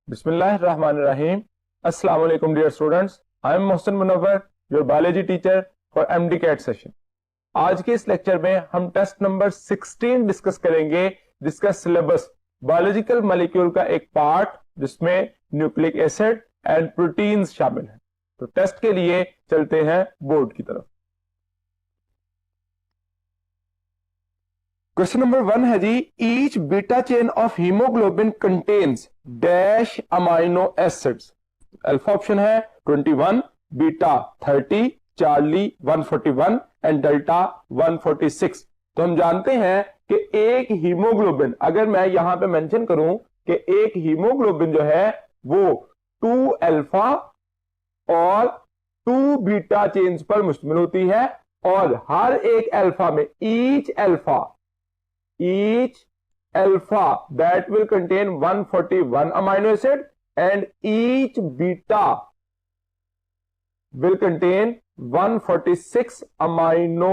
Bismillahirrahmanirrahim. Assalamu alaikum dear students. I am Mohsin Munawwar, your biology teacher for MD-CAT session. आज के इस lecture में हम test number 16 discuss करेंगे जिसका सिलेबस बायोलॉजिकल मॉलिक्यूल का एक पार्ट जिसमें न्यूक्लिक एसिड एंड प्रोटीन्स शामिल हैं। तो टेस्ट के लिए चलते हैं बोर्ड की तरफ। क्वेश्चन नंबर 1 है जी, each beta chain of haemoglobin contains dash amino acids. Alpha option है 21, बीटा 30, चार्ली 141 एंड डेल्टा 146। तो हम जानते हैं कि एक हीमोग्लोबिन, अगर मैं यहां पे मेंशन करूं कि एक हीमोग्लोबिन जो है वो 2 अल्फा और 2 बीटा चेन्स पर मुश्तमिल होती है और हर एक अल्फा में each alpha that will contain 141 amino acid and each beta will contain 146 amino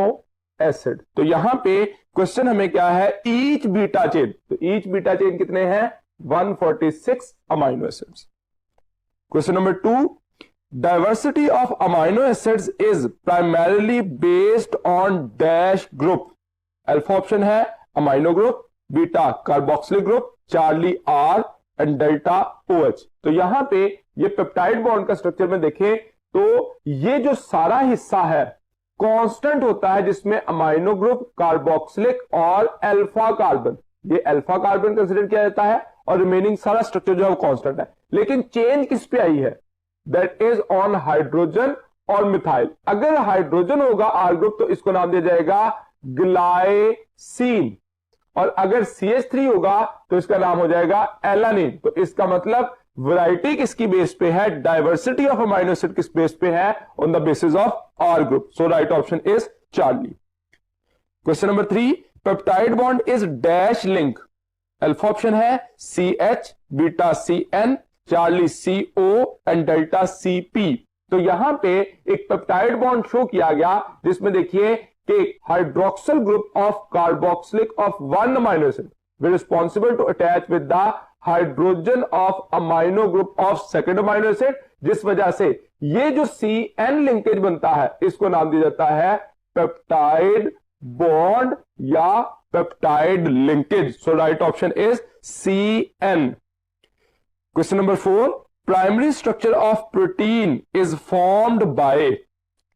acid। तो यहां पे क्वेश्चन हमें क्या है, each beta chain। तो each beta chain कितने हैं, 146 amino acids। Question number 2, diversity of amino acids is primarily based on dash group। Alpha option है amino group, beta carboxylic group, Charlie R and delta OH. तो यहां पे ये peptide bond का structure में देखें तो ये जो सारा हिस्सा है कांस्टेंट होता है जिसमें अमाइनो ग्रुप, कार्बोक्सिलिक और अल्फा कार्बन, ये अल्फा कार्बन कंसीडर किया जाता है और रिमेनिंग सारा स्ट्रक्चर जो है वो कांस्टेंट है। लेकिन चेंज किस पे आई है, दैट इज ऑन हाइड्रोजन और मिथाइल। अगर हाइड्रोजन होगा आर ग्रुप तो इसको नाम दिया जाएगा ग्लाइसिन और अगर CH3 होगा तो इसका नाम हो जाएगा एलानिन। तो इसका मतलब वैरायटी किसकी बेस पे है, डाइवर्सिटी ऑफ अमाइनो एसिड किस बेस पे है, on the basis of R group. So right option is Charlie. Question number 3, peptide bond is dash link. Alpha option है CH, beta CN, Charlie CO and delta CP। तो यहां पे एक peptide bond show किया गया जिसमें देखिए कि hydroxyl group of carboxylic of 1 amino acid will responsible to attach with the hydrogen of amino group of second amino acid, जिस वजह से ये जो CN लिंकेज बनता है इसको नाम दिया जाता है पेप्टाइड बॉन्ड या peptide linkage. So right option is CN। Question number 4, primary structure of protein is formed by.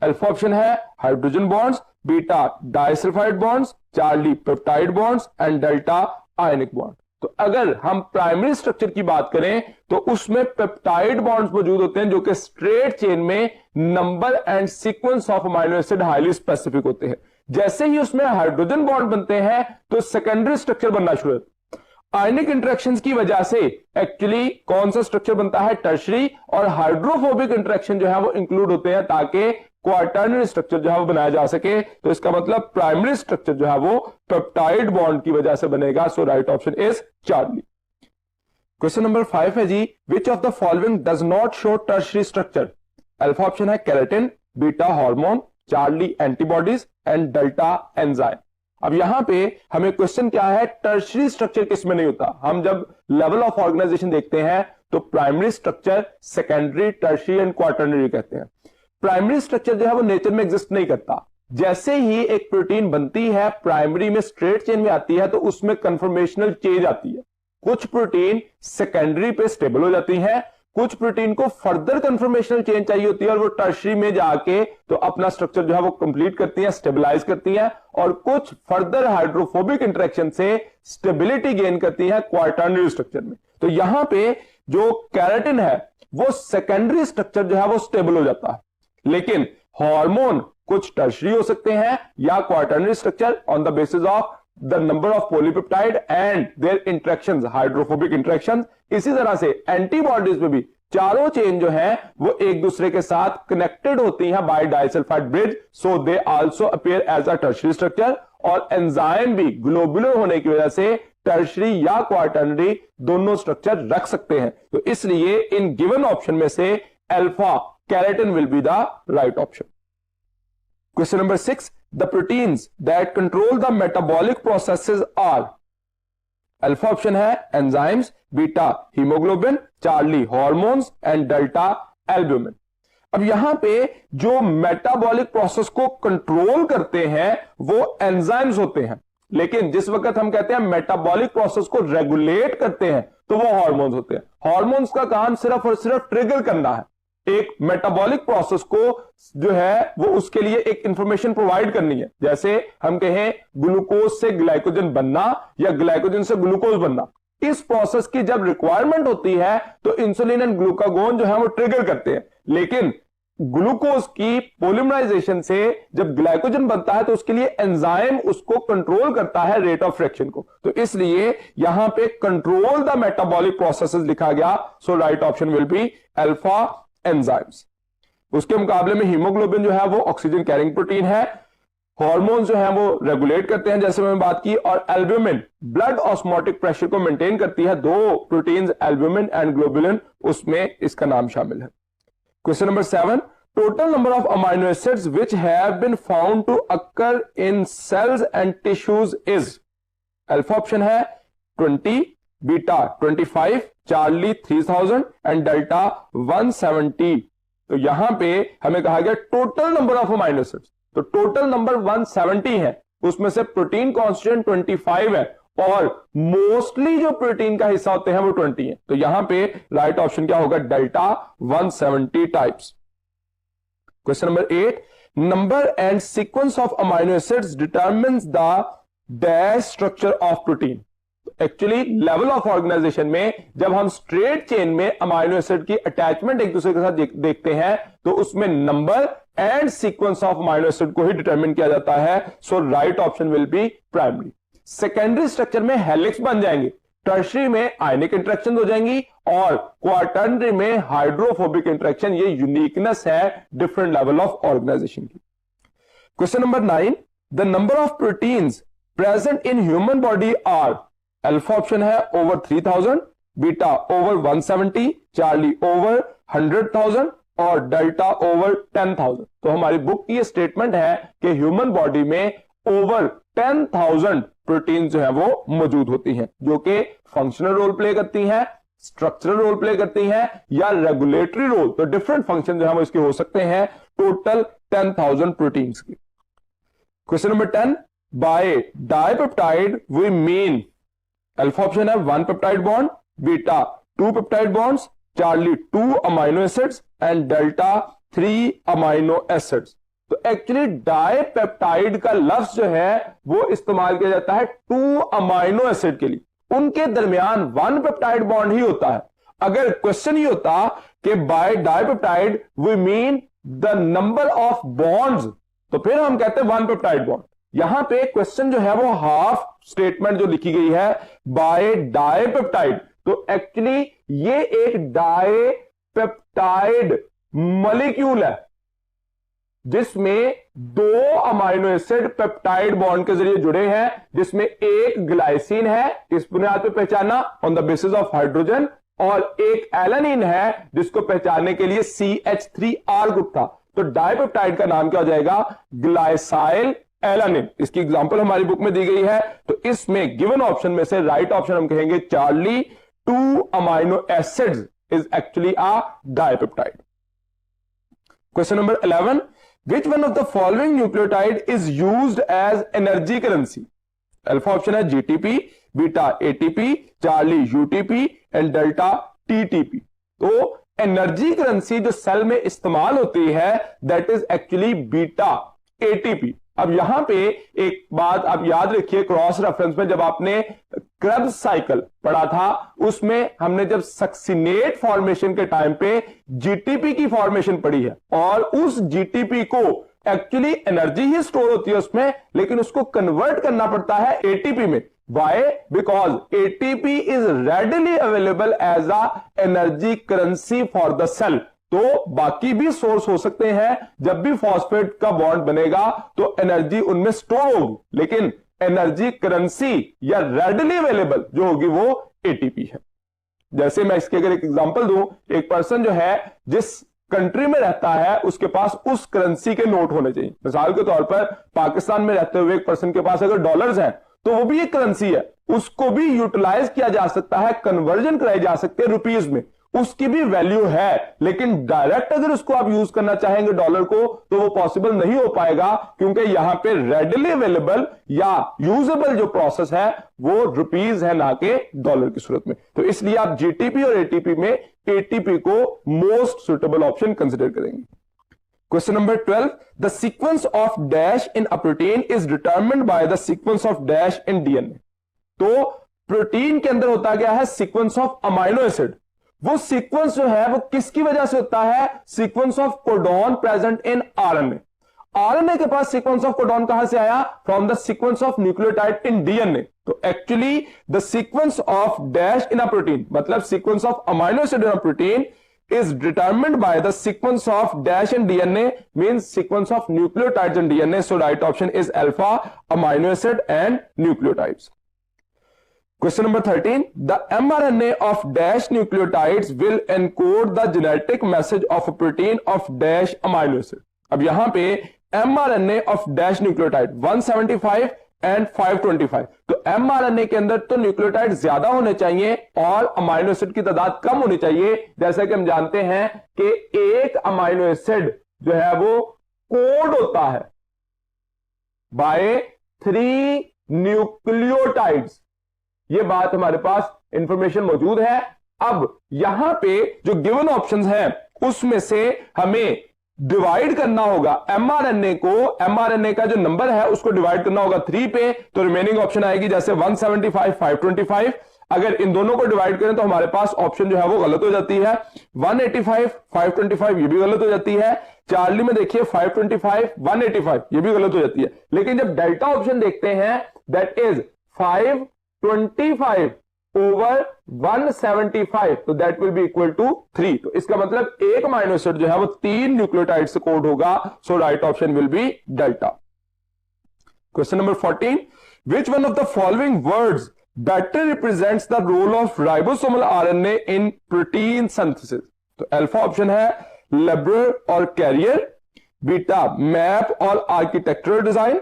Alpha option है hydrogen bonds, beta disulphide bonds, Charlie peptide bonds and delta ionic bond. तो अगर हम primary structure की बात करें तो उसमें peptide bonds मौजूद होते हैं जो कि स्ट्रेट चेन में number and sequence of amino acid highly specific होते हैं। जैसे ही उसमें हाइड्रोजन बॉन्ड बनते हैं तो सेकेंडरी स्ट्रक्चर बनना शुरू होता है। आयनिक इंटरेक्शंस की वजह से एक्चुअली कौन सा स्ट्रक्चर बनता है, टर्शरी, और हाइड्रोफोबिक इंटरेक्शन जो है वो इंक्लूड होते हैं ताकि क्वार्टरनरी स्ट्रक्चर जो है वो बनाया जा सके। तो इसका मतलब प्राइमरी स्ट्रक्चर जो है वो पेप्टाइड बॉन्ड की वजह से बनेगा। So right option is Charlie. Question number 5 है जी, which of the following does not show tertiary structure. Alpha option है keratin, beta hormone, Charlie antibodies and delta enzyme. अब यहां पे हमें क्वेश्चन क्या है, टर्शरी स्ट्रक्चर किसमें नहीं होता। हम जब लेवल ऑफ ऑर्गेनाइजेशन देखते हैं तो primary structure, secondary, tertiary and quaternary कहते हैं। प्राइमरी स्ट्रक्चर जो है वो नेचर में एग्जिस्ट नहीं करता। जैसे ही एक प्रोटीन बनती है प्राइमरी में स्ट्रेट चेन में आती है तो उसमें कन्फर्मेशनल चेंज आती है। कुछ प्रोटीन सेकेंडरी पे स्टेबल हो जाती हैं, कुछ प्रोटीन को फर्दर कन्फर्मेशनल चेंज चाहिए होती है और वो टर्शरी में जाके तो अपना स्ट्रक्चर जो है वो कंप्लीट करती हैं, स्टेबलाइज करती हैं, और कुछ फर्दर हाइड्रोफोबिक इंटरेक्शन से स्टेबिलिटी गेन करती हैं क्वार्टरनरी स्ट्रक्चर में। तो यहां पे जो केराटिन है वो सेकेंडरी स्ट्रक्चर जो है वो स्टेबल हो जाता है, लेकिन हार्मोन कुछ टर्शरी हो सकते हैं या quaternary structure on the basis of the number of polypeptide and their interactions, hydrophobic interactions. इसी तरह से एंटीबॉडीज में भी चारों चेन जो है वो एक दूसरे के साथ कनेक्टेड होती हैं by disulphide bridge, so they also appear as a tertiary structure. और एंजाइम भी ग्लोबुलर होने की वजह से टर्शरी या क्वार्टरनरी दोनों स्ट्रक्चर रख सकते हैं। तो इसलिए इन गिवन ऑप्शन में से alpha keratin will be the right option. Question number 6, the proteins that control the metabolic processes are alpha option है enzymes, beta haemoglobin, Charlie hormones and delta albumin. अब यहां पे जो मेटाबॉलिक प्रोसेस को control करते हैं वो एंजाइम्स होते हैं, लेकिन जिस वक्त हम कहते हैं मेटाबॉलिक प्रोसेस को रेगुलेट करते हैं तो वो हार्मोन्स होते हैं। हार्मोन्स का काम सिर्फ और सिर्फ ट्रिगर करना है, एक मेटाबॉलिक प्रोसेस को जो है वो उसके लिए एक इंफॉर्मेशन प्रोवाइड करनी है। जैसे हम कहें ग्लूकोज से ग्लाइकोजन बनना या ग्लाइकोजन से ग्लूकोज बनना, इस प्रोसेस की जब रिक्वायरमेंट होती है तो इंसुलिन एंड ग्लूकागोन जो है वो ट्रिगर करते हैं, लेकिन ग्लूकोज की पॉलीमराइजेशन से जब ग्लाइकोजन बनता है तो उसके लिए एंजाइम उसको कंट्रोल करता है रेट ऑफ रिएक्शन को, तो इसलिए यहां पे कंट्रोल द मेटाबॉलिक प्रोसेसेस लिखा गया। So right option will be alpha enzymes. उसके मुकाबले में हीमोग्लोबिन जो है वो ऑक्सीजन कैरिंग प्रोटीन है, हार्मोन जो है वो रेगुलेट करते हैं जैसे मैंने बात की, और एल्ब्यूमिन ब्लड ऑस्मोटिक प्रेशर को मेंटेन करती है। दो प्रोटीन्स एल्ब्यूमिन एंड ग्लोबुलिन, उसमें इसका नाम शामिल है। Question number 7, total number of amino acids which have been found to occur in cells and tissues is. Alpha option है 20, बीटा 25, चार्ली 3000 एंड डेल्टा 170। तो यहां पे हमें कहा गया total number of amino acids, तो टोटल नंबर 170 है, उसमें से प्रोटीन कांस्टेंट 25 है और मोस्टली जो प्रोटीन का हिस्सा होते हैं वो 20 है। तो यहां पे राइट ऑप्शन क्या होगा, delta 170 types. Question number 8, number and sequence of amino acids determines the dash structure of protein. Actually level of organisation में जब हम स्ट्रेट चेन में अमाइनो एसिड की अटैचमेंट एक दूसरे के साथ देखते हैं तो उसमें number and sequence of amino acid को ही डिटरमिन किया जाता है। So right option will be primary. Secondary structure में हेलिक्स बन जाएंगे, टर्शरी में आयनिक इंटरेक्शन हो जाएंगी और क्वार्टरनरी में हाइड्रोफोबिक इंटरेक्शन। ये यूनिकनेस है डिफरेंट लेवल ऑफ ऑर्गेनाइजेशन की। Question number 9, the number of proteins present in human body are. Alpha option है over 3000, beta over 170, Charlie over 100,000 और डेल्टा ओवर 10,000। तो हमारी बुक की स्टेटमेंट है कि ह्यूमन बॉडी में ओवर 10,000 प्रोटीन जो है वो मौजूद होती हैं, जो कि फंक्शनल रोल प्ले करती हैं, स्ट्रक्चरल रोल प्ले करती हैं या रेगुलेटरी रोल। तो डिफरेंट फंक्शन जो है वो इसके हो सकते हैं, टोटल 10,000 प्रोटीन्स की। Question number 10, by dipeptide we mean. Alpha option है 1 peptide bond, beta 2 peptide bonds, Charlie 2 amino acids and delta 3 amino acids. तो एक्चुअली डाइपेप्टाइड का लफ्ज जो है वो इस्तेमाल किया जाता है 2 अमाइनो एसिड के लिए, उनके दरमियान 1 पेप्टाइड बॉन्ड ही होता है। अगर क्वेश्चन ही होता कि by dipeptide we mean the number of bonds, तो फिर हम कहते हैं 1 पेप्टाइड बॉन्ड। यहां पे क्वेश्चन जो है वो हाफ स्टेटमेंट जो लिखी गई है बाय डाइपेप्टाइड, तो एक्चुअली ये एक डाइपेप्टाइड मॉलिक्यूल है जिसमें 2 अमाइनो एसिड पेप्टाइड बॉन्ड के जरिए जुड़े हैं, जिसमें एक ग्लाइसिन है, इस बुनियाद पे पहचाना on the basis of hydrogen, और एक एलानिन है जिसको पहचानने के लिए CH3R ग्रुप था। तो डाइपेप्टाइड का नाम क्या हो जाएगा, ग्लाइसाइल एलानिन। इसकी एग्जांपल हमारी बुक में दी गई है, तो इसमें गिवन ऑप्शन में से राइट ऑप्शन हम कहेंगे Charlie 2 amino acids is actually a dipeptide. Question number 11, which one of the following nucleotide is used as energy currency? Alpha option है GTP, beta ATP, Charlie UTP and delta TTP। तो energy currency जो cell में इस्तेमाल होती है that is actually beta ATP। अब यहां पे एक बात आप याद रखिए, क्रॉस रेफरेंस में जब आपने क्रेब्स साइकिल पढ़ा था उसमें हमने जब सक्सिनेट फॉर्मेशन के टाइम पे जीटीपी की फॉर्मेशन पढ़ी है, और उस जीटीपी को एक्चुअली एनर्जी ही स्टोर होती है उसमें, लेकिन उसको कन्वर्ट करना पड़ता है एटीपी में। Why? Because ATP is readily available as a energy currency for the cell। तो बाकी भी सोर्स हो सकते हैं, जब भी फॉस्फेट का बॉन्ड बनेगा तो एनर्जी उनमें स्टोर होगी, लेकिन एनर्जी करेंसी या रेडली अवेलेबल जो होगी वो एटीपी है। जैसे मैं इसके अगर एक एग्जांपल दूं, एक पर्सन जो है जिस कंट्री में रहता है उसके पास उस करेंसी के नोट होने चाहिए। मिसाल के तौर पर पाकिस्तान में रहते हुए एक पर्सन के पास अगर डॉलर्स हैं तो वो भी एक करेंसी है, उसको भी यूटिलाइज किया जा सकता है, कन्वर्जन कराई जा सकती है रुपीज में, उसकी भी वैल्यू है। लेकिन डायरेक्ट अगर उसको आप यूज करना चाहेंगे डॉलर को तो वो पॉसिबल नहीं हो पाएगा, क्योंकि यहां पे रेडिली अवेलेबल या यूजेबल जो प्रोसेस है वो रुपीज है, ना कि डॉलर की सूरत में। तो इसलिए आप जीटीपी और एटीपी में एटीपी को मोस्ट सुटेबल ऑप्शन कंसिडर करेंगे। Question number 12, the sequence of dash in a protein is determined by the sequence of dash in DNA. तो प्रोटीन के अंदर होता क्या है, सीक्वेंस ऑफ अमाइनो एसिड। वो सीक्वेंस जो है वो किसकी वजह से होता है, sequence of codon present in RNA. RNA के पास सीक्वेंस ऑफ कोडॉन कहां से आया, from the sequence of nucleotide in DNA. तो actually the sequence of dash in a protein, मतलब sequence of amino acid in a protein is determined by the sequence of dash in DNA, means sequence of nucleotides in DNA. So right option is alpha, amino acid and nucleotides. Question number 13, the mRNA of dash nucleotides will encode the genetic message of a protein of dash amino acid. अब यहां पे mRNA of dash nucleotide 175 and 525, तो mRNA के अंदर तो nucleotide ज्यादा होने चाहिए और अमाइनो एसिड की तादाद कम होनी चाहिए। जैसा कि हम जानते हैं कि एक अमाइनो एसिड जो है वो कोड होता है बाय 3 न्यूक्लियोटाइड्स। ये बात हमारे पास इंफॉर्मेशन मौजूद है। अब यहां पे जो गिवन ऑप्शंस हैं उसमें से हमें डिवाइड करना होगा एमआरएनए को, एमआरएनए का जो नंबर है उसको डिवाइड करना होगा 3 पे, तो रिमेनिंग ऑप्शन आएगी जैसे 175 525। अगर इन दोनों को डिवाइड करें तो हमारे पास ऑप्शन जो है वो गलत हो जाती है। 185 525 ये भी गलत हो जाती है। चार्ली में देखिए 525 185 ये भी गलत हो जाती है। लेकिन जब डेल्टा ऑप्शन देखते हैं दैट इज 525 ओवर 175, तो that will be equal to 3। तो इसका मतलब एक अमाइनो एसिड जो है वो 3 न्यूक्लियोटाइड से कोड होगा। So right option will be delta. Question number 14, which one of the following words better represents the role of ribosomal RNA in protein synthesis. तो अल्फा ऑप्शन है लेबरर और carrier, beta map और architectural design,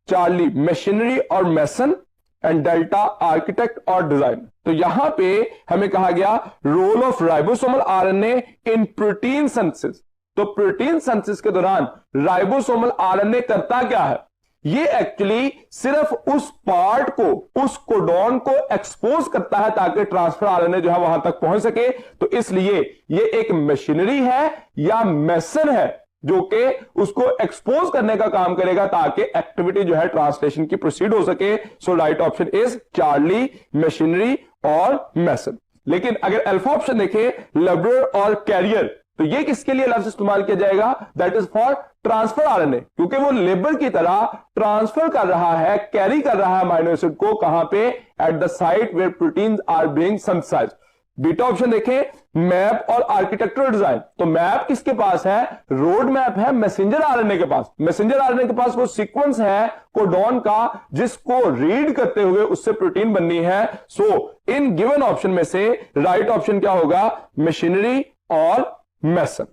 Charlie machinery और mason, and delta architect और design. तो यहां पे हमें कहा गया role of ribosomal RNA in protein synthesis. तो प्रोटीन सिंथेसिस के दौरान राइबोसोमल आरएनए करता क्या है, ये एक्चुअली सिर्फ उस पार्ट को, उस कोडॉन को एक्सपोज करता है ताकि ट्रांसफर आरएनए जो है वहां तक पहुंच सके। तो इसलिए ये एक मशीनरी है या मेसन है जो कि उसको एक्सपोज करने का काम करेगा ताकि एक्टिविटी जो है ट्रांसलेशन की प्रोसीड हो सके। So right option is Charlie, machinery और मेसन। लेकिन अगर अल्फा ऑप्शन देखें लेबरर और कैरियर, तो ये किसके लिए लफ्ज इस्तेमाल किया जाएगा, that is for transfer RNA, क्योंकि वो लेबर की तरह ट्रांसफर कर रहा है, कैरी कर रहा है अमाइनो एसिड को, कहां पे, at the site where proteins are being synthesized. Beta option देखें मैप और आर्किटेक्चरल डिजाइन, तो मैप किसके पास है, रोड मैप है मैसेंजर आरएनए के पास। मैसेंजर आरएनए के पास वो सीक्वेंस है कोडॉन का जिसको रीड करते हुए उससे प्रोटीन बननी है। सो इन गिवन ऑप्शन में से राइट ऑप्शन क्या होगा, मशीनरी और mason.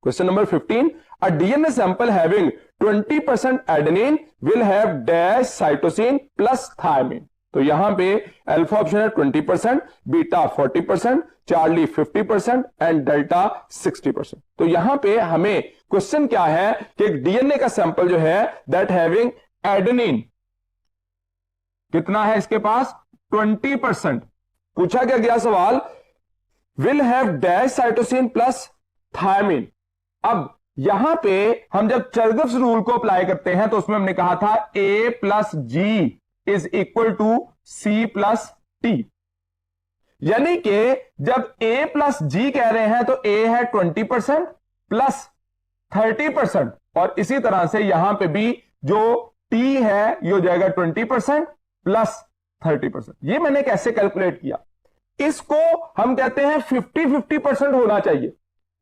Question number 15, a DNA sample having 20% adenine will have dash cytosine plus thymine. तो यहां पे अल्फा ऑप्शन है 20%, बीटा 40%, चार्ली 50% एंड डेल्टा 60%। तो यहां पे हमें क्वेश्चन क्या है कि एक डीएनए का सैंपल जो है दैट हैविंग एडेनिन कितना है इसके पास, 20%। पूछा क्या गया सवाल, will have dash cytosine plus thymine. अब यहां पे हम जब चरगफ्स रूल को अप्लाई करते हैं तो उसमें हमने कहा था A plus G is equal to C plus T, यानी कि जब A प्लस जी कह रहे हैं तो A है 20% प्लस 30%, और इसी तरह से यहां पे भी जो T है ये हो जाएगा 20% प्लस 30%। ये मैंने कैसे कैलकुलेट किया, इसको हम कहते हैं 50-50% होना चाहिए।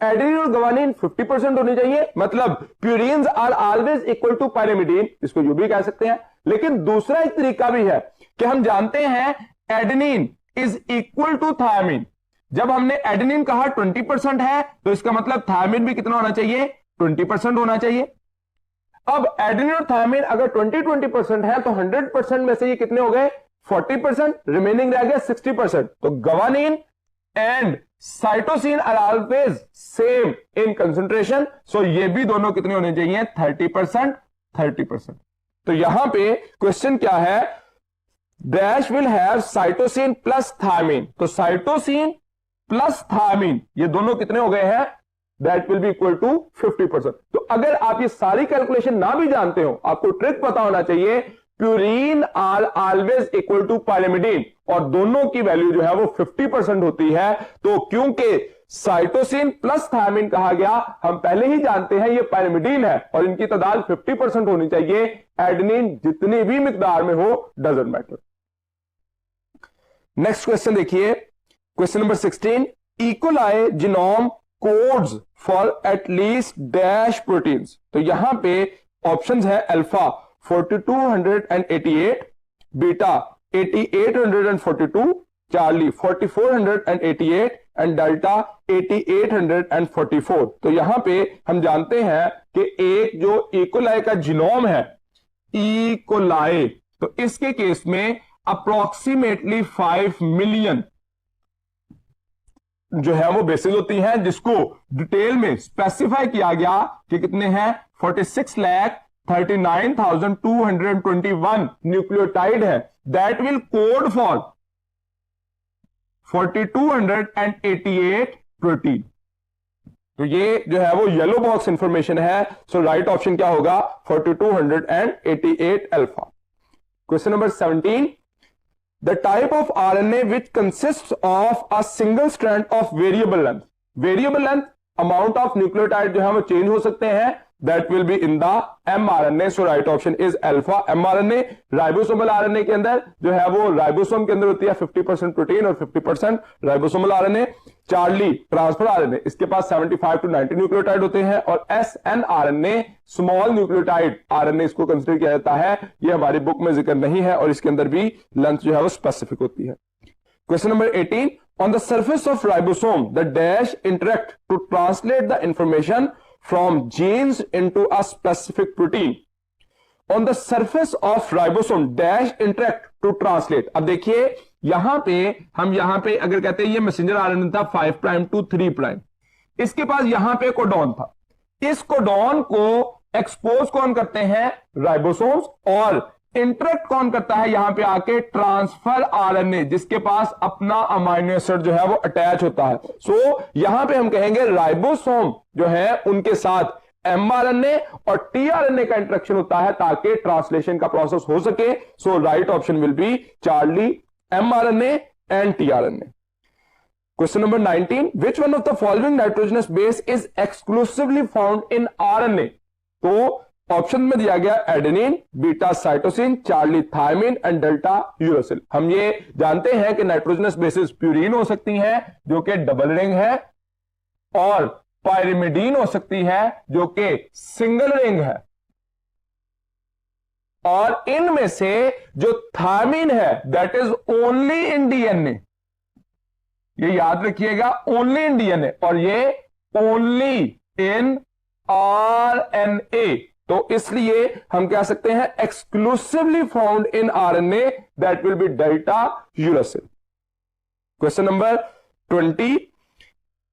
एडेनिन और ग्वानिन 50% होनी चाहिए, मतलब purines are always equal to pyrimidine, इसको जो भी कह सकते हैं। लेकिन दूसरा एक तरीका भी है कि हम जानते हैं adenine is equal to thymine. जब हमने एडेनिन कहा 20% है तो इसका मतलब थायमिन भी कितना होना चाहिए, 20% होना चाहिए। अब एडेनिन और थायमिन अगर 20-20% है तो 100% में से ये कितने हो गए 40%, रिमेनिंग रह गया 60%। तो guanine and cytosine are always same in concentration, so ये भी दोनों कितने होने चाहिए 30%। तो यहां पे क्वेश्चन क्या है, dash will have cytosine plus thymine, तो साइटोसिन प्लस थायमिन ये दोनों कितने हो गए हैं, that will be equal to 50%। तो अगर आप ये सारी कैलकुलेशन ना भी जानते हो, आपको ट्रिक पता होना चाहिए, purine are always equal to pyrimidine, और दोनों की वैल्यू जो है वो 50% होती है। तो क्योंकि साइटोसिन प्लस थायमिन कहा गया, हम पहले ही जानते हैं ये पायरिमिडीन है और इनकी तादाद 50% होनी चाहिए, एडेनिन जितनी भी मिकदार में हो डजंट मैटर। नेक्स्ट क्वेश्चन देखिए, question number 16, E coli genome codes for at least dash proteins. तो यहां पे ऑप्शंस है alpha 4288, beta 8842, Charlie 4488 and delta 8844। तो यहां पे हम जानते हैं कि एक जो इकोलाई का जीनोम है, इकोलाई, तो इसके केस में अप्रोक्सीमेटली 5 मिलियन जो है वो बेसिस होती हैं, जिसको डिटेल में स्पेसिफाई किया गया कि कितने हैं 46,39,221 न्यूक्लियोटाइड है, that will code for 4288 protein. तो ये जो है वो येलो बॉक्स इंफॉर्मेशन है, सो राइट ऑप्शन क्या होगा 4288 alpha. Question number 17, the type of RNA which consists of a single strand of variable length amount of nucleotide जो है वो चेंज हो सकते हैं, that will be in the mRNA, so right option is alpha mRNA। Ribosomal RNA के अंदर जो है वो राइबोसोम के अंदर होती है 50% प्रोटीन और 50% ribosomal RNA. Charlie transfer RNA, इसके पास 75 to 90 न्यूक्लियोटाइड होते हैं, और SN RNA small nucleotide RNA इसको कंसिडर किया जाता है। ये हमारी बुक में जिक्र नहीं है और इसके अंदर भी लेंथ जो है वो स्पेसिफिक होती है। Question number 18, on the surface of ribosome the dash interact to translate the information from genes into a specific protein। on the surface of ribosome dash interact to translate। अब देखिए यहां पे अगर कहते हैं ये मैसेंजर आरएनए था 5 prime to 3 prime, इसके पास यहां पे कोडॉन था, इस कोडॉन को एक्सपोज कौन करते हैं राइबोसोम्स, और इंटरेक्ट कौन करता है यहां पे आके ट्रांसफर आरएनए, जिसके पास अपना अमाइनो एसिड जो है वो अटैच होता है। सो यहां पे हम कहेंगे राइबोसोम जो है उनके साथ एमआरएनए और टीआरएनए का इंटरेक्शन होता है ताकि ट्रांसलेशन का प्रोसेस हो सके। So right option will be Charlie, mRNA and tRNA. Question number 19, which one of the following nitrogenous base is exclusively found in RNA. तो ऑप्शन में दिया गया adenine, beta cytosine, Charlie thymine and delta uracil. हम ये जानते हैं कि nitrogenous bases purine हो सकती हैं जो कि डबल रिंग है, और पायरिमिडीन हो सकती है जो कि सिंगल रिंग है, और इनमें से जो थायमिन है that is only in DNA, ये याद रखिएगा, ओनली इन डीएनए, और ये ओनली इन आरएनए। तो इसलिए हम कह सकते हैं exclusively found in RNA, that will be delta uracil. Question number 20,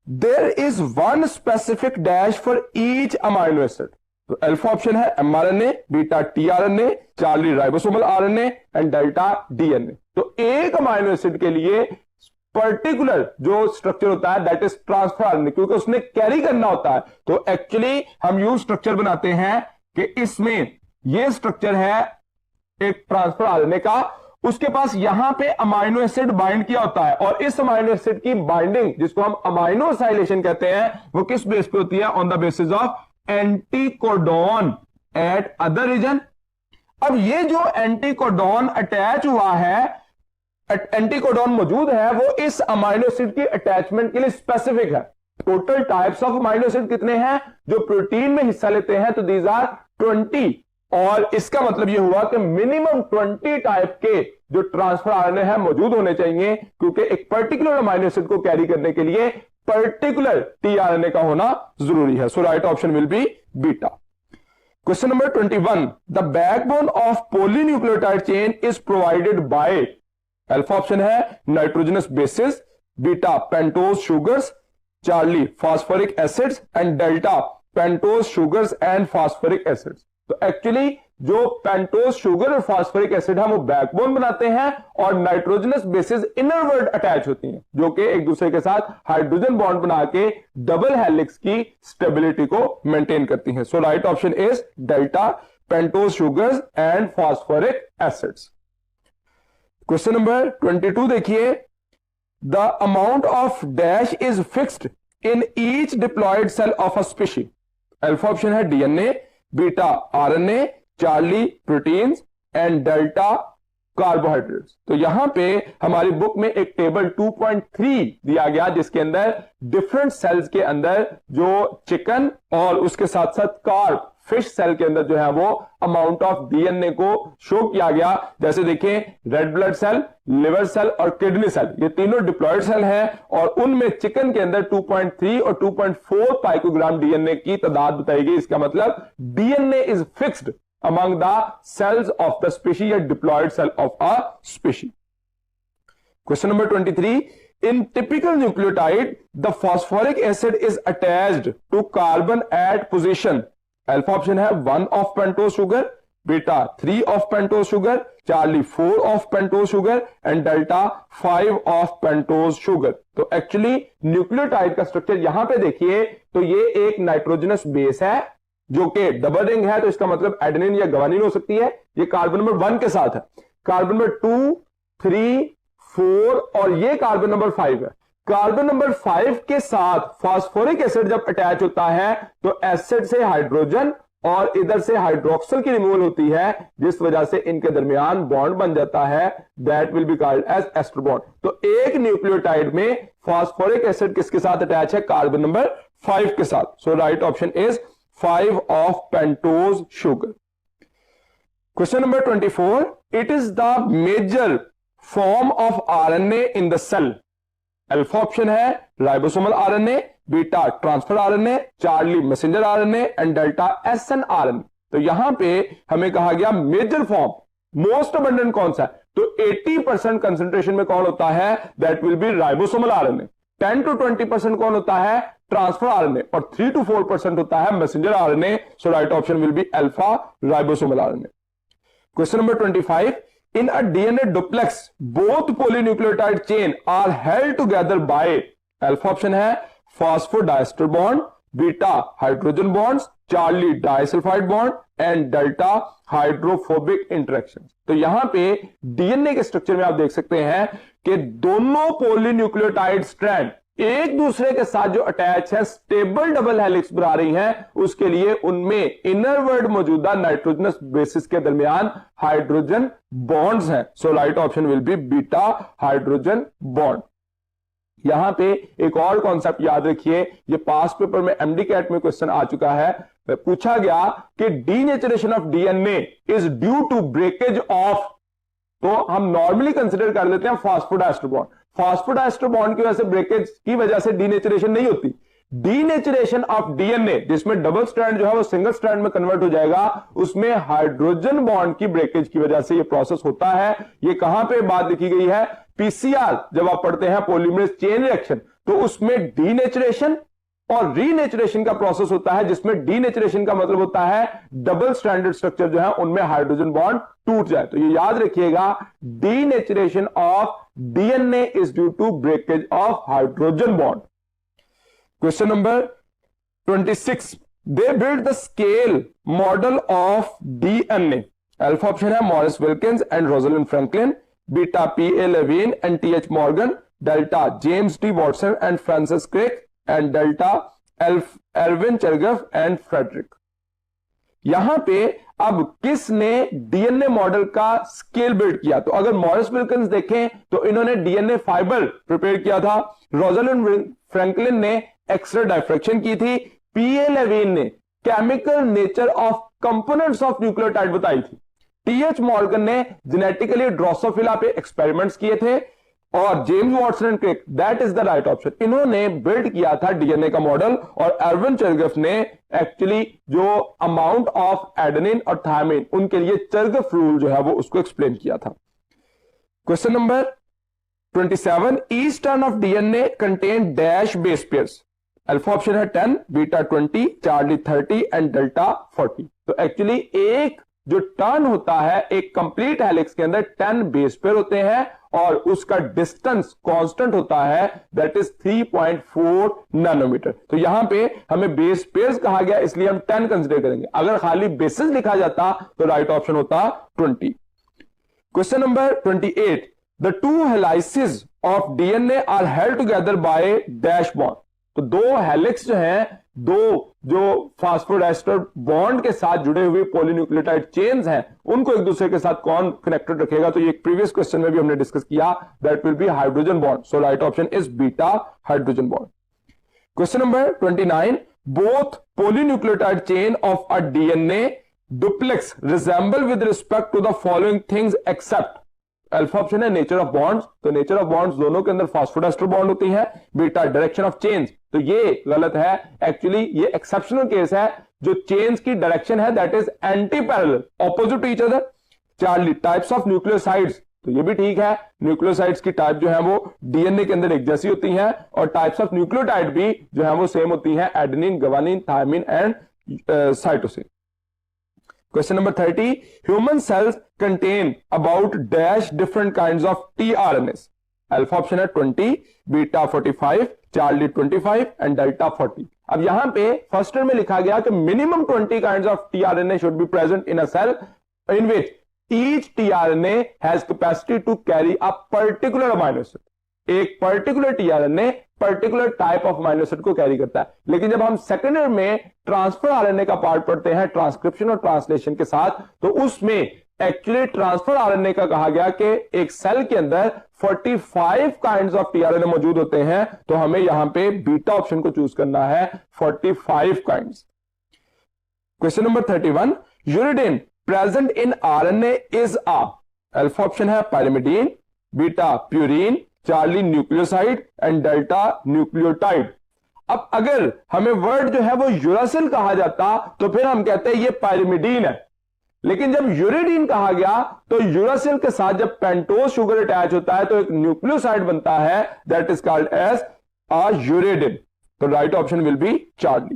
there is one specific dash for each amino acid. तो अल्फा ऑप्शन है mRNA, beta tRNA, Charlie ribosomal RNA and delta DNA. तो एक amino acid के लिए particular जो structure होता है that is transfer RNA, क्योंकि उसने कैरी करना होता है। तो एक्चुअली हम यूज स्ट्रक्चर बनाते हैं कि इसमें ये स्ट्रक्चर है एक ट्रांसफर आरएनए का, उसके पास यहां पे अमाइनो एसिड बाइंड किया होता है, और इस अमाइनो एसिड की बाइंडिंग जिसको हम अमाइनो साइलेशन कहते हैं वो किस बेस पे होती है, on the basis of anticodon at other region. अब ये जो एंटीकोडॉन अटैच हुआ है, एंटीकोडॉन मौजूद है, वो इस अमाइनो एसिड की अटैचमेंट के लिए स्पेसिफिक है। Total types of amino acid कितने हैं जो प्रोटीन में हिस्सा लेते हैं, तो दीज आर 20, और इसका मतलब यह हुआ कि मिनिमम 20 टाइप के जो ट्रांसफर आरएनए है मौजूद होने चाहिए, क्योंकि एक पर्टिकुलर अमाइनो एसिड को कैरी करने के लिए पर्टिकुलर टीआरएनए का होना जरूरी है। So right option will be beta. Question number 21, the backbone of polynucleotide chain is provided by, alpha option है nitrogenous bases, beta pentose sugars, Charlie phosphoric acids and delta pentose sugars and phosphoric acids. तो actually जो pentose sugar और phosphoric acid है वो backbone बनाते हैं और nitrogenous bases inner word attach होती हैं जो कि एक दूसरे के साथ हाइड्रोजन बॉन्ड बना के डबल हेलिक्स की स्टेबिलिटी को मेंटेन करती हैं। So right option is delta pentose sugars and phosphoric acids. Question number 22 देखिए, the amount of dash is fixed in each diploid cell of a species. Alpha option है DNA, beta RNA, Charlie proteins and delta carbohydrates. तो यहां पे हमारी book में एक table 2.3 दिया गया जिसके अंदर डिफरेंट सेल्स के अंदर जो चिकन और उसके साथ साथ कार्ब फिश सेल के अंदर जो है वो अमाउंट ऑफ डीएनए को शो किया गया। जैसे देखें red blood cell, liver cell और किडनी सेल, ये तीनों डिप्लॉयड सेल हैं और उनमें चिकन के अंदर 2.3 और 2.4 पाइकोग्राम डीएनए की तादाद बताई गई। इसका मतलब DNA is fixed among the cells of the species or diploid cell of a species. Question number 23. In typical nucleotide, the phosphoric acid is attached to carbon at position. Alpha option है 1 of pentose sugar, beta 3 of pentose sugar, charlie 4 of pentose sugar and delta 5 of pentose sugar. तो actually nucleotide का structure यहां पे देखिए तो ये एक nitrogenous base है जो कि डबल रिंग है, तो इसका मतलब एडेनिन या ग्वानिन हो सकती है। ये कार्बन नंबर 1 के साथ है, कार्बन नंबर 2, 3, 4 और ये कार्बन नंबर 5 है। कार्बन नंबर 5 के साथ फास्फोरिक एसिड जब अटैच होता है तो एसिड से हाइड्रोजन और इधर से हाइड्रोक्सिल की रिमूवल होती है जिस वजह से इनके दरमियान बॉन्ड बन जाता है, that will be called as ester bond. तो एक न्यूक्लियोटाइड में फास्फोरिक एसिड किसके साथ अटैच है? कार्बन नंबर 5 के साथ। So right option is 5 of pentose sugar. Question number 24. It is the major form of RNA in the cell. Alpha option है ribosomal RNA, beta transfer RNA, Charlie messenger RNA and delta snRNA. तो यहां पे हमें कहा गया major form, most abundant कौन सा है? तो 80% कंसेंट्रेशन में कौन होता है? That will be ribosomal RNA। 10 to 20% कौन होता है? Transfer RNA. और 3 to 4% होता है messenger RNA. So right option will be alpha ribosomal RNA. Question number 25, in a DNA duplex both polynucleotide chain are held together by, alpha option है phosphodiester bond, beta hydrogen bonds, Charlie disulphide bond and delta hydrophobic interaction. तो यहां पे DNA के structure में आप देख सकते हैं कि दोनों पॉलीन्यूक्लियोटाइड स्ट्रैंड एक दूसरे के साथ जो अटैच है स्टेबल डबल हेलिक्स बना रही हैं, उसके लिए उनमें इनर वर्ड मौजूदा नाइट्रोजनस बेसिस के दरमियान हाइड्रोजन बॉन्ड्स हैं। So right option will be beta hydrogen bond. यहां पे एक और कॉन्सेप्ट याद रखिए, ये पास पेपर में एमडी कैट में क्वेश्चन आ चुका है। पूछा गया कि denaturation of DNA is due to breakage of, तो हम नॉर्मली कंसिडर कर लेते हैं फास्फोडाइस्टर बॉन्ड। फास्फोडाइस्टर बॉन्ड की वजह से ब्रेकेज की वजह से डीनेचरेशन नहीं होती। डीनेचरेशन ऑफ डीएनए जिसमें डबल स्ट्रैंड जो है वो सिंगल स्ट्रैंड में कन्वर्ट हो जाएगा, उसमें हाइड्रोजन बॉन्ड की ब्रेकेज की वजह से ये प्रोसेस होता है। ये कहां पे बात लिखी गई है? पीसीआर जब आप पढ़ते हैं पॉलीमरेज चेन रिएक्शन, तो उसमें डीनेचरेशन और रीनेचरेशन का प्रोसेस होता है, जिसमें डीनेचरेशन का मतलब होता है डबल स्ट्रैंडेड स्ट्रक्चर जो है उनमें हाइड्रोजन बॉन्ड टूट जाए। तो ये याद रखिएगा, denaturation of DNA is due to breakage of hydrogen bond. Question number 26, they build the scale model of DNA. Alpha option है Maurice Wilkins and Rosalind Franklin, beta PA Levine and TH Morgan, delta James D Watson and Francis Crick and delta Alvin Chargaff and Frederick. यहां पे अब किसने DNA model का scale build किया? तो अगर Morris Wilkins देखें तो इन्होंने डीएनए फाइबर प्रिपेयर किया था, रोजलिंड फ्रैंकलिन ने एक्सरे डायफ्रैक्शन की थी, पीए लेविन ने chemical nature of components of nucleotide बताई थी, टीएच मॉर्गन ने जेनेटिकली ड्रोसोफिला पे एक्सपेरिमेंट्स किए थे, और James Watson and Crick, that is the right option. इन्होंने बिल्ड किया था डीएनए का मॉडल, और एर्विन चरगफ ने एक्चुअली जो अमाउंट ऑफ एडेनिन और थायमिन, उनके लिए चरगफ रूल जो है वो उसको एक्सप्लेन किया था। Question number 27, each turn off DNA contain dash base pairs. Alpha option है 10, बीटा 20, चार्ली 30 एंड डेल्टा 40। तो एक्चुअली एक जो टर्न होता है एक कंप्लीट हेलिक्स के अंदर 10 बेस पेयर होते हैं, और उसका डिस्टेंस कांस्टेंट होता है, दैट इज 3.4 नैनोमीटर। तो यहां पे हमें बेस पेयर्स कहा गया, इसलिए हम 10 कंसीडर करेंगे। अगर खाली बेसिस लिखा जाता तो राइट ऑप्शन होता 20। Question number 28, the two helices of DNA are held together by dash bond. तो दो हेलिक्स जो हैं, दो जो फास्फोडाइस्टर बॉन्ड के साथ जुड़े हुए पॉलीन्यूक्लियोटाइड चेन्स हैं, उनको एक दूसरे के साथ कौन कनेक्टेड रखेगा? तो ये प्रीवियस क्वेश्चन में भी हमने डिस्कस किया, that will be hydrogen bond. So right option is beta hydrogen bond. Question number 29, both polynucleotide chain of a DNA duplex resemble with respect to the following things except. Alpha option है nature of bonds, तो nature of bonds दोनों के अंदर phosphodiester bond होती है। Beta direction of chains, तो ये गलत है, एक्चुअली ये एक्सेप्शनल केस है, जो चेन्स की डायरेक्शन है that is anti parallel, opposite to each other. Charlie types of nucleosides, तो ये भी ठीक है, न्यूक्लियोसाइड्स की टाइप जो है वो डीएनए के अंदर एक जैसी होती है, और टाइप्स ऑफ न्यूक्लियोटाइड भी जो है वो सेम होती है, adenine, guanine, thymine and cytosine. Question number 30, human cells contain about dash different kinds of tRNAs. Alpha option है 20, बीटा 45, चार्ली 25 एंड डेल्टा 40। अब यहां पे फर्स्ट में लिखा गया कि minimum 20 kinds of tRNA should be present in a cell in which each tRNA has capacity to carry a particular amino acid. एक particular tRNA particular type of amino acid को carry करता है। लेकिन जब हम सेकेंड ईयर में transfer RNA का part पढ़ते हैं ट्रांसक्रिप्शन और ट्रांसलेशन के साथ, तो उसमें एक्चुअली ट्रांसफर आरएनए का कहा गया कि एक सेल के अंदर 45 काइंड्स ऑफ टीआरएनए मौजूद होते हैं, तो हमें यहां पे बीटा ऑप्शन को चूज करना है, 45 kinds. Question number 31, uridine present in RNA is a. Alpha option है pyrimidine, beta purine, Charlie nucleoside and delta nucleotide. अब अगर हमें वर्ड जो है वो यूरासिल कहा जाता तो फिर हम कहते हैं ये पायरिमिडीन है, लेकिन जब यूरिडीन कहा गया तो यूरासिल के साथ जब पेंटोज शुगर अटैच होता है तो एक न्यूक्लियोसाइड बनता है, that is called as a uridine. तो right option will be Charlie.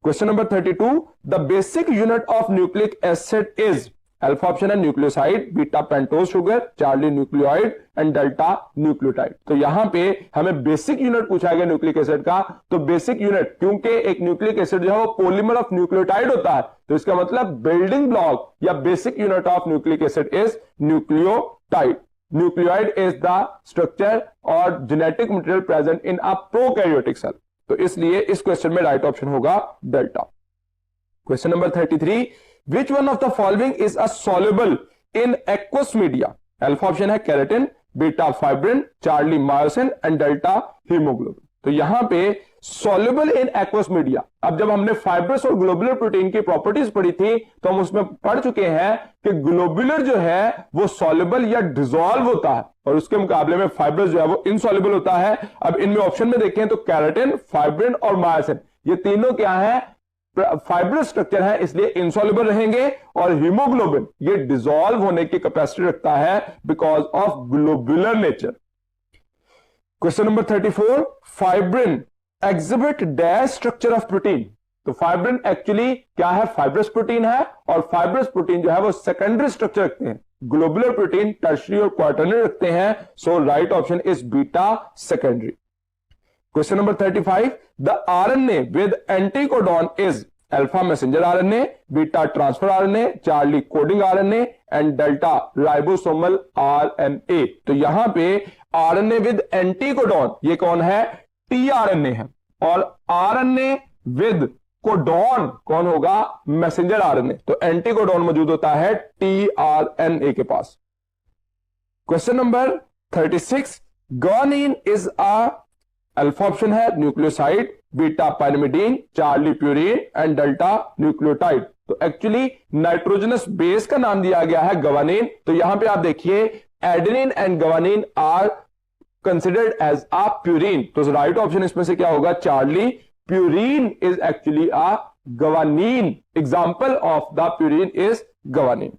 Question number 32, the basic unit of nucleic acid is. Alpha option है nucleoside, beta pentose sugar, Charlie nucleoid and delta nucleotide. तो यहां पे हमें basic unit पूछा गया nucleic acid का, तो बेसिक यूनिट, क्योंकि एक न्यूक्लिक एसिड जो है वो पॉलीमर ऑफ न्यूक्लियोटाइड होता है, तो इसका मतलब बिल्डिंग ब्लॉक या basic unit of nucleic acid is nucleotide. Nucleoid is the structure और genetic material present in a prokaryotic cell, तो इसलिए इस क्वेश्चन में राइट ऑप्शन होगा delta. Question number 33, Which one of the following is a soluble in aqueous media? Alpha option है keratin, beta fibrin, Charlie myosin and delta haemoglobin. तो यहां पे soluble in aqueous media, अब जब हमने fibrous और globular protein की properties पढ़ी थी तो हम उसमें पढ़ चुके हैं कि ग्लोबुलर जो है वो soluble या डिसॉल्व होता है, और उसके मुकाबले में फाइब्रस जो है वो इनसॉल्युबल होता है। अब इनमें ऑप्शन में देखें तो केराटिन, फाइब्रिन और मायोसिन, ये तीनों क्या है, फाइब्रस स्ट्रक्चर है, इसलिए इनसॉल्युबल रहेंगे, और हीमोग्लोबिन ये डिसॉल्व होने की कैपेसिटी रखता है because of globular nature. Question number 34, fibrin exhibit dash structure of protein. तो फाइब्रिन एक्चुअली क्या है, फाइब्रस प्रोटीन है, और फाइब्रस प्रोटीन जो है वो सेकेंडरी स्ट्रक्चर रखते हैं, ग्लोबुलर प्रोटीन टर्शियरी और क्वार्टरनरी रखते हैं। So right option is beta secondary. Question number 35, the RNA with anticodon is. Alpha messenger RNA, beta transfer RNA, Charlie coding RNA and delta ribosomal RNA. तो यहां पे RNA with anticodon ये कौन है, tRNA है, और आरएनए विद कोडॉन कौन होगा, मैसेंजर आरएनए। तो एंटीकोडॉन मौजूद होता है टीआरएनए के पास। Question number 36, guanine is a. Alpha option है nucleoside, beta pyrimidine, Charlie purine and delta nucleotide. तो एक्चुअली नाइट्रोजनस बेस का नाम दिया गया है ग्वानिन। तो यहां पे आप देखिए adenine and guanine are considered as a purine. तो राइट ऑप्शन इसमें से क्या होगा? Charlie, purine is actually a guanine. Example of the purine is guanine.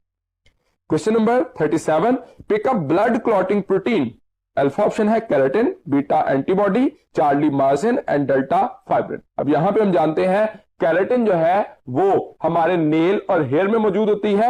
Question number 37. Pick up blood clotting protein. Alpha option है keratin, beta antibody, Charlie margin and delta fibrin. अब यहां पे हम जानते हैं केराटिन जो है वो हमारे नेल और हेयर में मौजूद होती है।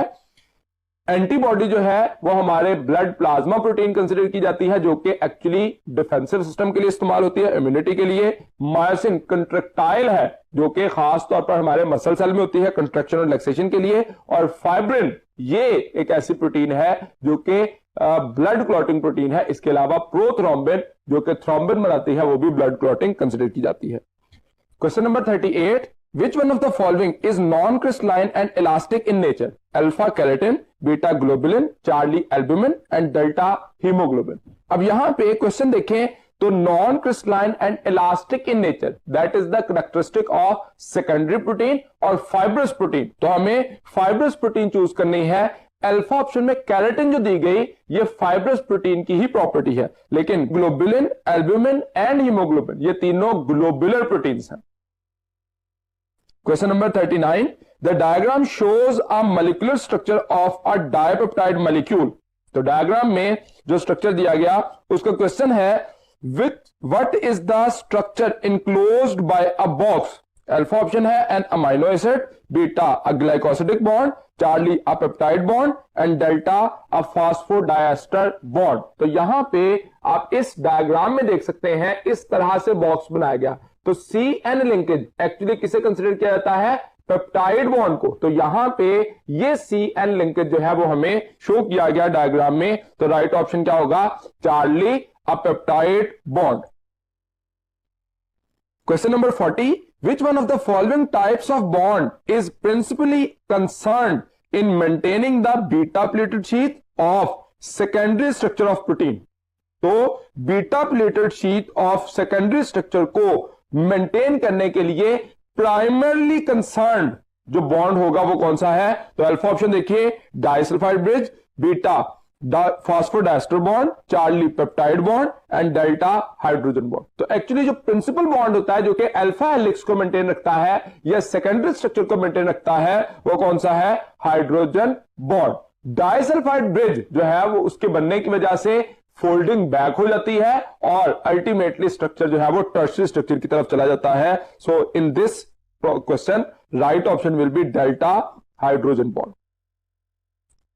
एंटीबॉडी जो है वो हमारे ब्लड प्लाज्मा प्रोटीन कंसिडर की जाती है, जो कि एक्चुअली डिफेंसिव सिस्टम के लिए इस्तेमाल होती है, इम्यूनिटी के लिए। मायोसिन कंट्रैक्टाइल है, जो कि खास तौर पर हमारे मसल सेल में होती है कंट्रैक्शन और रिलैक्सेशन के लिए। और फाइब्रिन ये एक ऐसी प्रोटीन है जो कि ब्लड क्लॉटिंग प्रोटीन है। इसके अलावा प्रोथ्रोम्बिन जो कि थ्रोम्बिन बनाती है, वो भी ब्लड क्लॉटिंग कंसिडर की जाती है। Question number 38. Which one of the following is non-crystalline and elastic in nature? Alpha keratin, beta globulin, Charlie albumin and delta hemoglobin. अब यहां पे क्वेश्चन देखें तो non crystalline and elastic in nature, that is the characteristic of secondary protein और fibrous protein. तो हमें fibrous protein choose करनी है। अल्फा ऑप्शन में केराटिन जो दी गई ये फाइब्रस प्रोटीन की ही प्रॉपर्टी है, लेकिन ग्लोबुलिन, एल्ब्यूमिन एंड हीमोग्लोबिन ये तीनों ग्लोबुलर प्रोटीन्स हैं। Question number 39. The diagram shows a molecular structure of a dipeptide molecule. तो डायग्राम में जो स्ट्रक्चर दिया गया उसका क्वेश्चन है what is the structure enclosed by a box? Alpha option है an amino acid, beta a glycosidic bond, Charlie a peptide bond and delta a phosphodiester bond. तो यहां पे आप इस डायग्राम में देख सकते हैं इस तरह से बॉक्स बनाया गया। तो सी एन लिंकेज एक्चुअली किसे कंसिडर किया जाता है? पेप्टाइड बॉन्ड को। तो यहां पे ये सी एन लिंकेज जो है वो हमें शो किया गया डायग्राम में। तो राइट ऑप्शन क्या होगा? Charlie a peptide bond. Question number 40. Which one of the following types of bond is principally concerned in maintaining the beta plated sheath of secondary structure of protein? तो beta pleated sheet of secondary structure को maintain करने के लिए primarily concerned जो bond होगा वो कौन सा है? तो अल्फा ऑप्शन देखिए disulphide bridge, beta phosphodiester bond, Charlie peptide bond and delta hydrogen bond. तो एक्चुअली जो प्रिंसिपल बॉन्ड होता है जो कि अल्फा हेलिक्स को मेंटेन रखता है या सेकेंडरी स्ट्रक्चर को मेंटेन रखता है वो कौन सा है? Hydrogen bond. डाइसल्फाइड ब्रिज जो है वो उसके बनने की वजह से फोल्डिंग बैक हो जाती है और अल्टीमेटली स्ट्रक्चर जो है वो टर्शियरी स्ट्रक्चर की तरफ चला जाता है। So in this question right option will be delta hydrogen bond.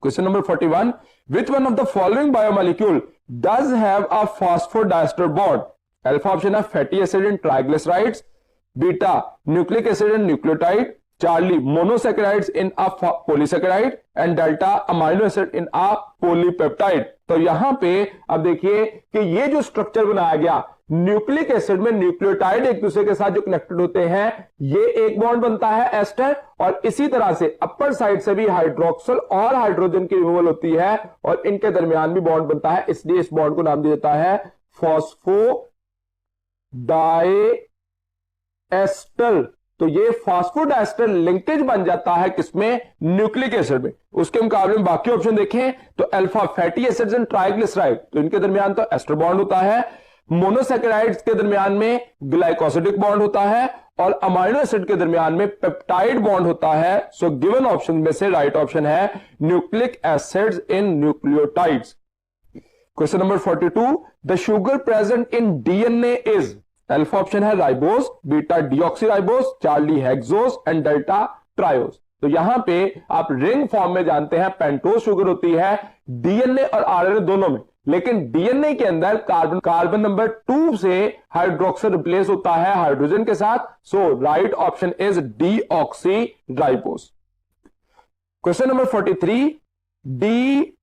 Question number 41. Which one of the following biomolecule does have a phosphodiester bond? Alpha option है fatty acid in triglycerides, beta nucleic acid in nucleotide, Charlie monosaccharides in a polysaccharide and delta amino acid in a polypeptide. तो यहां पे अब देखिए कि ये जो structure बनाया गया न्यूक्लिक एसिड में न्यूक्लियोटाइड एक दूसरे के साथ जो कनेक्टेड होते हैं ये एक बॉन्ड बनता है एस्टर, और इसी तरह से अपर साइड से भी हाइड्रोक्सिल और हाइड्रोजन की रिमूवल होती है और इनके दरमियान भी बॉन्ड बनता है, इसलिए इस बॉन्ड को नाम दिया जाता है फॉस्फोडाइएस्टर। तो ये फास्फोडाइस्टर लिंकेज बन जाता है किसमें? न्यूक्लिक एसिड में। उसके मुकाबले में बाकी ऑप्शन देखें तो alpha fatty acids and triglyceride तो इनके दरमियान तो एस्टर बॉन्ड होता है, मोनोसैकेराइड्स के दरमियान में ग्लाइकोसिडिक बॉन्ड होता है और अमाइनो एसिड के दरमियान में पेप्टाइड बॉन्ड होता है। सो गिवन ऑप्शन में से राइट ऑप्शन है nucleic acids in nucleotides. Question number 42. The sugar present in DNA is alpha option है ribose, beta deoxyribose, Charlie hexose and delta triose. तो यहां पे आप रिंग फॉर्म में जानते हैं पेंटोज शुगर होती है डीएनए और आरएनए दोनों में, लेकिन डीएनए के अंदर कार्बन नंबर 2 से हाइड्रोक्सिल रिप्लेस होता है हाइड्रोजन के साथ। So right option is deoxyribose. Question number 43.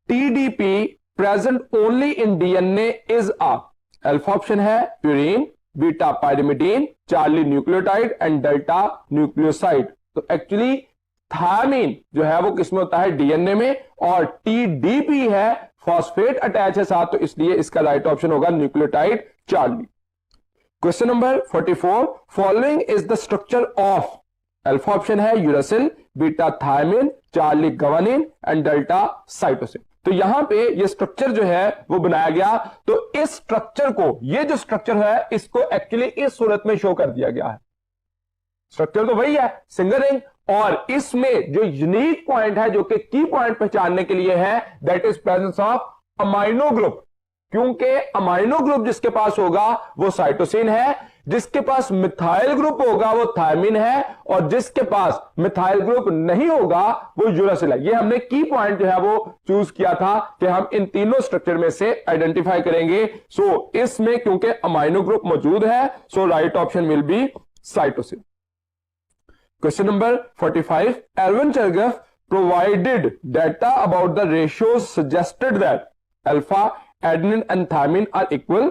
TDP present only in DNA is a alpha option है purine, beta pyrimidine, Charlie nucleotide and delta nucleoside. तो एक्चुअली थायमीन जो है वो किसमें होता है? डीएनए में, और टीडीपी है फॉस्फेट अटैच है साथ, तो इसलिए इसका राइट ऑप्शन होगा nucleotide Charlie. Question number 44. Following is the structure of alpha option है uracil, beta thymine, Charlie guanine and delta cytosine. तो यहां पे ये स्ट्रक्चर जो है वो बनाया गया। तो इस स्ट्रक्चर को, ये जो स्ट्रक्चर है इसको एक्चुअली इस सूरत में शो कर दिया गया है। स्ट्रक्चर तो वही है, सिंगल रिंग, और इसमें जो यूनिक पॉइंट है, जो कि की पॉइंट पहचानने के लिए है, that is presence of amino group. क्योंकि अमाइनो ग्रुप जिसके पास होगा वो साइटोसिन है, जिसके पास मिथाइल ग्रुप होगा वो थायमिन है, और जिसके पास मिथाइल ग्रुप नहीं होगा वो यूरासिल है। ये हमने की पॉइंट जो है वो चूज किया था कि हम इन तीनों स्ट्रक्चर में से आइडेंटिफाई करेंगे। सो इसमें क्योंकि अमाइनो ग्रुप मौजूद है, so right option will be cytosine. Question number 45, Erwin Chargaff provided data about the ratios suggested that alpha adenine and thymine are equal,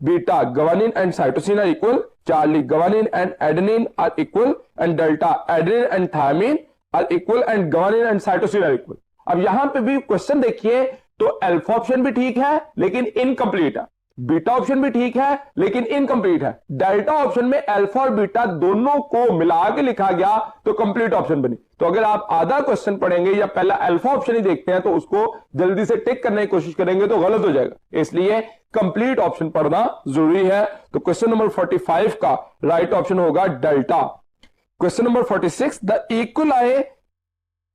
beta guanine and cytosine are equal, Charlie guanine and adenine are equal, and delta adenine and thymine are equal, and guanine and cytosine are equal। अब यहां पे भी question देखिए तो alpha option भी ठीक है लेकिन इनकम्प्लीट है, बीटा ऑप्शन भी ठीक है लेकिन इनकम्प्लीट है, डेल्टा ऑप्शन में अल्फा और बीटा दोनों को मिला के लिखा गया तो कंप्लीट ऑप्शन बनी। तो अगर आप आधा क्वेश्चन पढ़ेंगे या पहला अल्फा ऑप्शन ही देखते हैं तो उसको जल्दी से टिक करने की कोशिश करेंगे तो गलत हो जाएगा, इसलिए कंप्लीट ऑप्शन पढ़ना जरूरी है। तो क्वेश्चन नंबर 45 का राइट ऑप्शन होगा delta. Question number 46, the E coli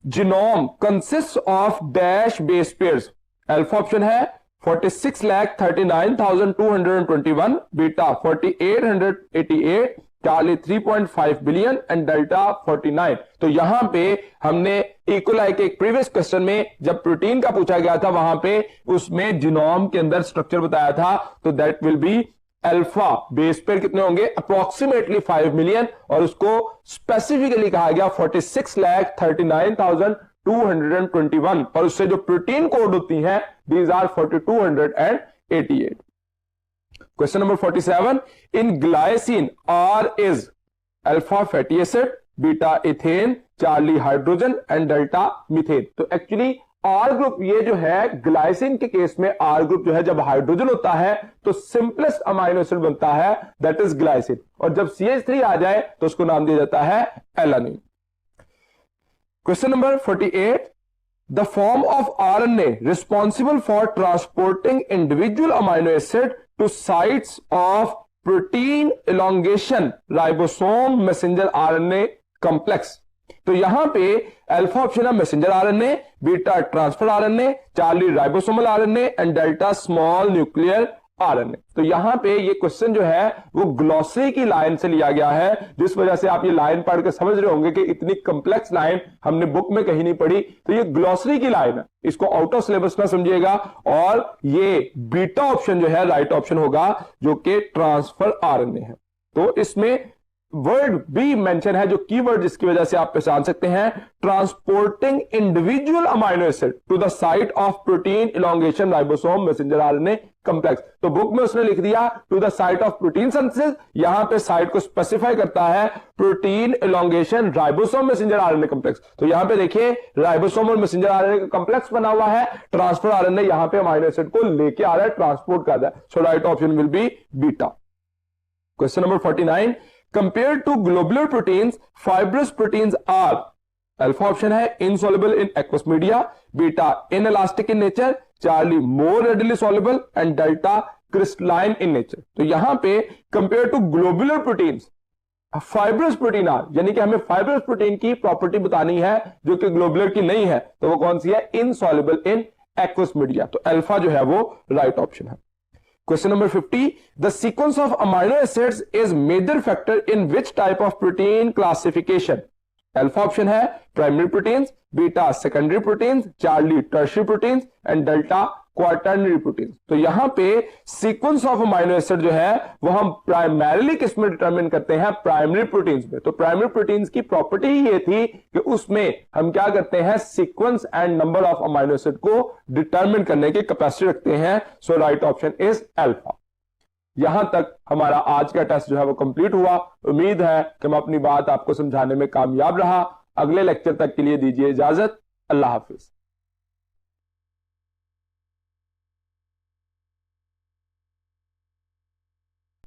genome consist of dash base pairs. Alpha option है 46,39,221, beta 4,888, Charlie 3.5 billion, and delta 49। तो यहां पे हमने इक्वलाई के एक प्रीवियस क्वेश्चन में जब प्रोटीन का पूछा गया था वहां पे उसमें जीनोम के अंदर स्ट्रक्चर बताया था, तो that will be alpha base pair कितने होंगे, अप्रोक्सीमेटली 5 मिलियन, और उसको स्पेसिफिकली कहा गया 46,39,221, और उससे जो प्रोटीन कोड होती हैं these are 4,288। Question number 47, in glycine R is alpha fatty acid, beta ethane, Charlie hydrogen, and delta methane. तो एक्चुअली आर ग्रुप, ये जो है ग्लाइसिन के केस में आर ग्रुप जो है जब हाइड्रोजन होता है तो सिंपलेस्ट अमाइनो एसिड बनता है, दैट इज ग्लाइसिन, और जब CH3 आ जाए तो उसको नाम दिया जाता है alanine. Question number 48, the form of RNA responsible for transporting individual amino acid to sites of protein elongation ribosome messenger RNA complex. तो यहां पे अल्फा ऑप्शन है messenger RNA, beta transfer RNA, Charlie ribosomal RNA, and delta small nuclear RNA। तो यहां पे ये question जो है वो ग्लॉसरी की लाइन से लिया गया है, जिस वजह से आप ये लाइन पढ़ के समझ रहे होंगे कि इतनी कंप्लेक्स लाइन हमने बुक में कहीं नहीं पढ़ी। तो ये ग्लॉसरी की लाइन है, इसको आउट ऑफ सिलेबस ना समझिएगा, और ये बीटा ऑप्शन जो है राइट ऑप्शन होगा जो कि ट्रांसफर RNA है। तो इसमें वर्ड भी मेंशन है जो कीवर्ड जिसकी वजह से आप पहचान सकते हैं, transporting individual amino acid to the site of protein elongation ribosome messenger RNA complex. तो बुक में उसने लिख दिया to the site of protein synthesis, यहां पे साइट को स्पेसिफाई करता है protein elongation ribosome messenger RNA complex. तो यहां पे देखिए राइबोसोम और मैसेंजर RNA का कॉम्प्लेक्स बना हुआ है, ट्रांसफर RNA यहां पे अमाइनो एसिड को लेके आ रहा है, ट्रांसपोर्ट कर रहा है। So right option will be beta. Question number 49, compared to globular proteins, fibrous proteins are, alpha option है insoluble in aqueous media, beta inelastic in nature, Charlie more readily soluble, and delta crystalline in nature। तो यहां पे compared to globular proteins, fibrous protein are, यानी कि हमें fibrous protein की property बतानी है जो कि ग्लोबुलर की नहीं है, तो वो कौन सी है, इनसॉल्युबल इन एक्वस मीडिया। तो अल्फा जो है वो राइट ऑप्शन है। Question number 50, the sequence of amino acids is major factor in which type of protein classification? Alpha option है primary proteins, beta secondary proteins, Charlie tertiary proteins, and delta quaternary proteins. तो यहां पे sequence of amino acid जो है वो हम primarily किस में डिटरमिन करते हैं, प्राइमरी प्रोटीन्स में। तो प्राइमरी प्रोटीन्स की प्रॉपर्टी ही ये थी कि उसमें हम क्या करते हैं, sequence and number of amino acid को डिटरमिन करने की कैपेसिटी रखते हैं। So right option is alpha. यहां तक हमारा आज का टेस्ट जो है वो कंप्लीट हुआ। उम्मीद है कि मैं अपनी बात आपको समझाने में कामयाब रहा। अगले लेक्चर तक के लिए दीजिए इजाजत। अल्लाह हाफिज।